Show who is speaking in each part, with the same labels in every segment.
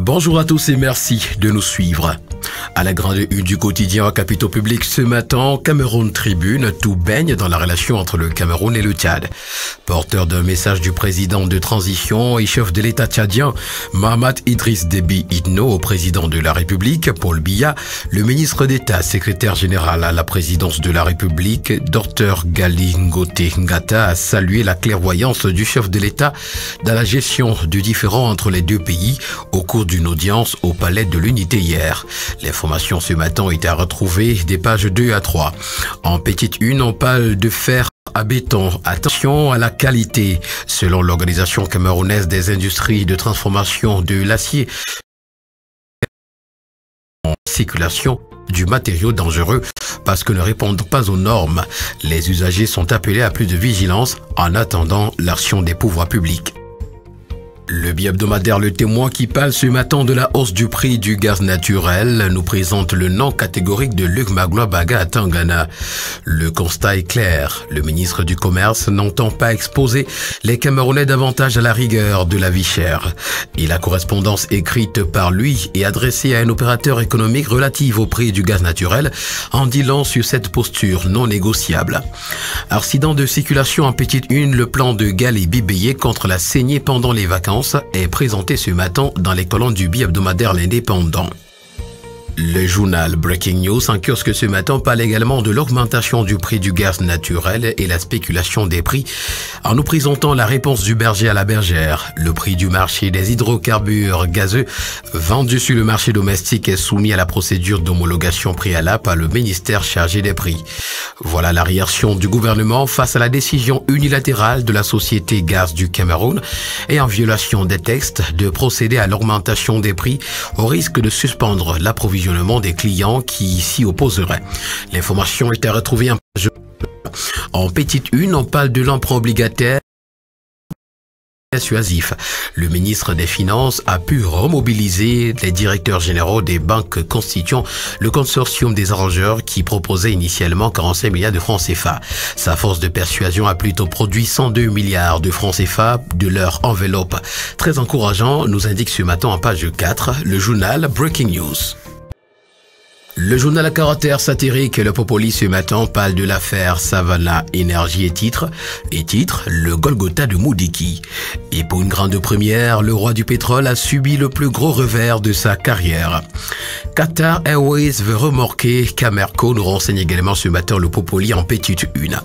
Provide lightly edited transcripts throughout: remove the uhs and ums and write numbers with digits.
Speaker 1: Bonjour à tous et merci de nous suivre. À la grande une du quotidien Capitaux Public ce matin, Cameroun Tribune, tout baigne dans la relation entre le Cameroun et le Tchad. Porteur d'un message du président de transition et chef de l'État tchadien, Mahamat Idriss Déby Itno, au président de la République, Paul Biya, le ministre d'État, secrétaire général à la présidence de la République, Dr Gali Ngote Ngata, a salué la clairvoyance du chef de l'État dans la gestion du différend entre les deux pays au cours d'une audience au Palais de l'Unité hier. L'information ce matin est à retrouver des pages 2 à 3. En petite une, on parle de fer à béton. Attention à la qualité. Selon l'Organisation camerounaise des industries de transformation de l'acier, en circulation du matériau dangereux parce que ne répondent pas aux normes. Les usagers sont appelés à plus de vigilance en attendant l'action des pouvoirs publics. Le bi-hebdomadaire Le Témoin, qui parle ce matin de la hausse du prix du gaz naturel, nous présente le nom catégorique de Luc Magloire Baga à Tangana. Le constat est clair. Le ministre du Commerce n'entend pas exposer les Camerounais davantage à la rigueur de la vie chère. Et la correspondance écrite par lui et adressée à un opérateur économique relative au prix du gaz naturel en dit long sur cette posture non négociable. Accident de circulation en petite une, le plan de Gali Bibéyé contre la saignée pendant les vacances est présenté ce matin dans les colonnes du bi-hebdomadaire L'Indépendant. Le journal Breaking News en kiosque ce matin parle également de l'augmentation du prix du gaz naturel et la spéculation des prix en nous présentant la réponse du berger à la bergère. Le prix du marché des hydrocarbures gazeux vendus sur le marché domestique est soumis à la procédure d'homologation préalable par le ministère chargé des prix. Voilà la réaction du gouvernement face à la décision unilatérale de la société Gaz du Cameroun et en violation des textes de procéder à l'augmentation des prix au risque de suspendre l'approvisionnement des clients qui s'y opposeraient. L'information est à retrouver en page. En petite une, on parle de l'emprunt obligataire persuasif. Le ministre des Finances a pu remobiliser les directeurs généraux des banques constituant le consortium des arrangeurs qui proposait initialement 45 milliards de francs CFA. Sa force de persuasion a plutôt produit 102 milliards de francs CFA de leur enveloppe. Très encourageant, nous indique ce matin en page 4 le journal Breaking News. Le journal à caractère satirique Le Popoli ce matin parle de l'affaire Savannah Énergie et titre le Golgotha de Moudiki. Et pour une grande première, le roi du pétrole a subi le plus gros revers de sa carrière. Qatar Airways veut remorquer Camerco, nous renseigne également ce matin Le Popoli en petite une.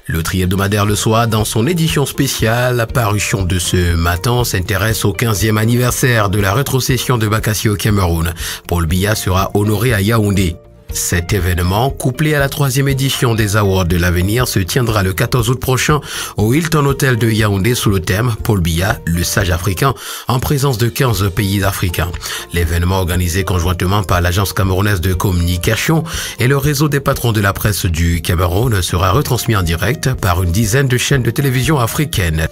Speaker 1: Le tri-hebdomadaire Le Soir, dans son édition spéciale, parution de ce matin, s'intéresse au 15e anniversaire de la rétrocession de Bakassi au Cameroun. Paul Biya sera honoré à Yaoundé. Cet événement, couplé à la 3e édition des Awards de l'avenir, se tiendra le 14 août prochain au Hilton Hotel de Yaoundé sous le thème Paul Biya, le sage africain, en présence de 15 pays africains. L'événement, organisé conjointement par l'Agence camerounaise de communication et le réseau des patrons de la presse du Cameroun, sera retransmis en direct par une dizaine de chaînes de télévision africaines.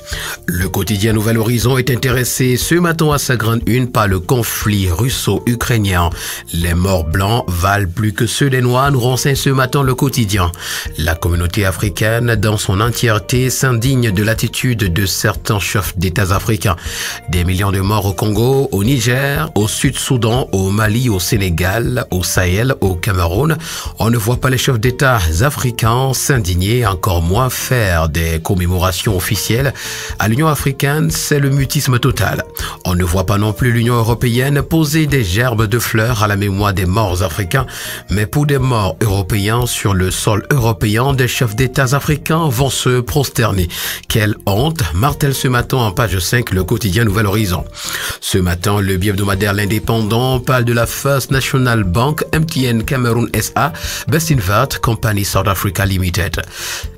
Speaker 1: Le quotidien Nouvel Horizon est intéressé ce matin à sa grande une par le conflit russo-ukrainien. Les morts blancs valent plus que ceux des Noirs, nous renseigne ce matin Le Quotidien. La communauté africaine dans son entièreté s'indigne de l'attitude de certains chefs d'États africains. Des millions de morts au Congo, au Niger, au Sud-Soudan, au Mali, au Sénégal, au Sahel, au Cameroun. On ne voit pas les chefs d'État africains s'indigner, encore moins faire des commémorations officielles. À l'Union africaine, c'est le mutisme total. On ne voit pas non plus l'Union européenne poser des gerbes de fleurs à la mémoire des morts africains, mais pour des morts européens sur le sol européen, des chefs d'État africains vont se prosterner. Quelle honte, martèle ce matin en page 5 le quotidien Nouvel Horizon. Ce matin, le bi-hebdomadaire L'Indépendant parle de la First National Bank MTN Cameroun SA, Bestinvat Company South Africa Limited.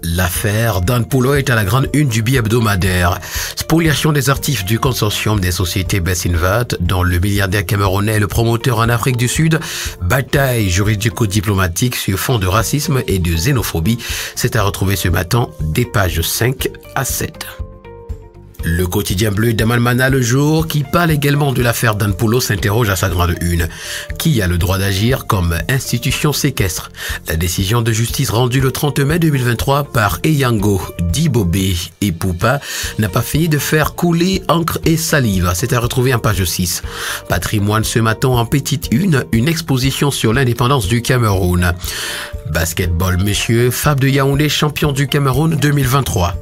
Speaker 1: L'affaire Dan Poulo est à la grande une du bi-hebdomadaire. Spoliation des actifs du consortium des sociétés Bestinvat, dont le milliardaire camerounais est le promoteur en Afrique du Sud. Bataille juridico-diplomatique sur fond de racisme et de xénophobie. C'est à retrouver ce matin des pages 5 à 7. Le quotidien bleu d'Amalmana Le Jour, qui parle également de l'affaire Dan Poulo, s'interroge à sa grande une. Qui a le droit d'agir comme institution séquestre? La décision de justice rendue le 30 mai 2023 par Eyango, Dibobé et Poupa n'a pas fini de faire couler encre et salive. C'est à retrouver en page 6. Patrimoine ce matin en petite une exposition sur l'indépendance du Cameroun. Basketball, monsieur, Fab de Yaoundé, champion du Cameroun 2023.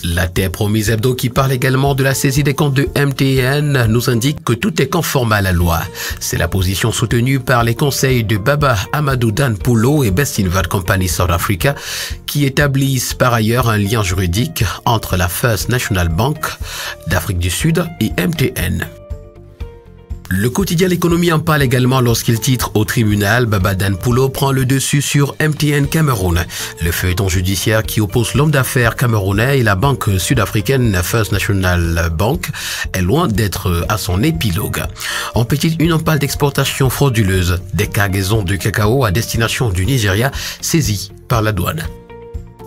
Speaker 1: La Terre Promise Hebdo, qui parle également de la saisie des comptes de MTN, nous indique que tout est conforme à la loi. C'est la position soutenue par les conseils de Baba Amadou Dan Poulo et Best Invad Company South Africa, qui établissent par ailleurs un lien juridique entre la First National Bank d'Afrique du Sud et MTN. Le quotidien L'économie en parle également lorsqu'il titre au tribunal, Baba Dan Poulo prend le dessus sur MTN Cameroun. Le feuilleton judiciaire qui oppose l'homme d'affaires camerounais et la banque sud-africaine First National Bank est loin d'être à son épilogue. En petite une, on parle d'exportation frauduleuse, des cargaisons de cacao à destination du Nigeria saisies par la douane.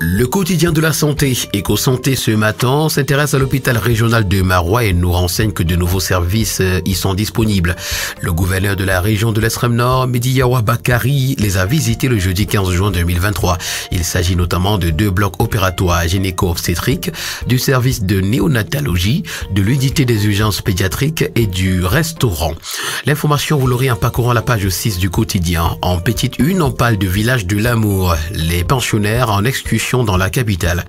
Speaker 1: Le quotidien de la santé, Éco-Santé ce matin, s'intéresse à l'hôpital régional de Maroua et nous renseigne que de nouveaux services y sont disponibles. Le gouverneur de la région de l'extrême nord, Mediyawa Bakari, les a visités le jeudi 15 juin 2023. Il s'agit notamment de 2 blocs opératoires gynéco-obstétriques, du service de néonatologie, de l'unité des urgences pédiatriques et du restaurant. L'information, vous l'aurez en parcourant la page 6 du quotidien. En petite une, on parle du village de l'amour, les pensionnaires en excursion dans la capitale.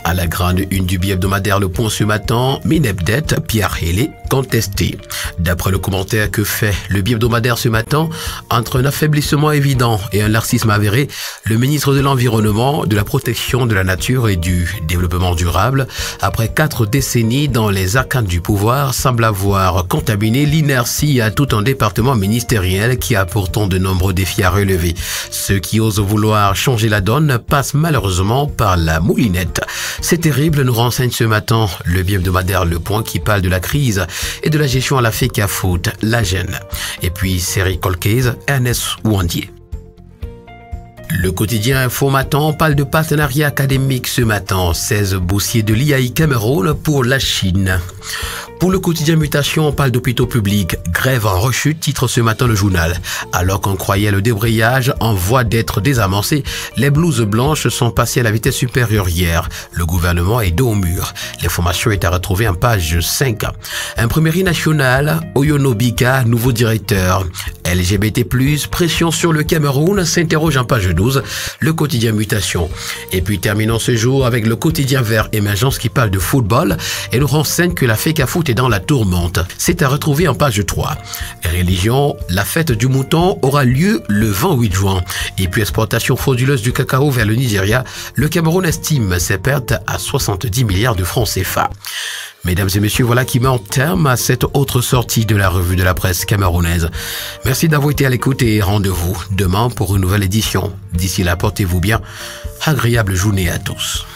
Speaker 1: À la grande une du bi-hebdomadaire Le Point ce matin, Minebdet, Pierre Hélé, contesté. D'après le commentaire que fait le bi-hebdomadaire ce matin, entre un affaiblissement évident et un laxisme avéré, le ministre de l'Environnement, de la Protection de la Nature et du Développement durable, après 4 décennies dans les arcanes du pouvoir, semble avoir contaminé l'inertie à tout un département ministériel qui a pourtant de nombreux défis à relever. Ceux qui osent vouloir changer la donne passent malheureusement par la moulinette. C'est terrible, nous renseigne ce matin le bi-hebdomadaire Le Point qui parle de la crise et de la gestion à la FECAFOOT, la gêne. Et puis série Colcase, Ernest Ouandier. Le quotidien Info Matin parle de partenariat académique ce matin. 16 boursiers de l'IAI Cameroun pour la Chine. Pour le quotidien Mutation, on parle d'hôpitaux publics. Grève en rechute, titre ce matin le journal. Alors qu'on croyait le débrayage en voie d'être désamorcé, les blouses blanches sont passées à la vitesse supérieure hier. Le gouvernement est dos au mur. L'information est à retrouver en page 5. Imprimerie nationale, Oyonobika, nouveau directeur. LGBT+, pression sur le Cameroun, s'interroge en page 12. Le quotidien Mutation. Et puis terminons ce jour avec le quotidien Vert Émergence qui parle de football et nous renseigne que la FECAFOOT est dans la tourmente. C'est à retrouver en page 3. Religion, la fête du mouton aura lieu le 28 juin. Et puis exportation frauduleuse du cacao vers le Nigeria, le Cameroun estime ses pertes à 70 milliards de francs CFA. Mesdames et messieurs, voilà qui met en terme à cette autre sortie de la revue de la presse camerounaise. Merci d'avoir été à l'écoute et rendez-vous demain pour une nouvelle édition. D'ici là, portez-vous bien. Agréable journée à tous.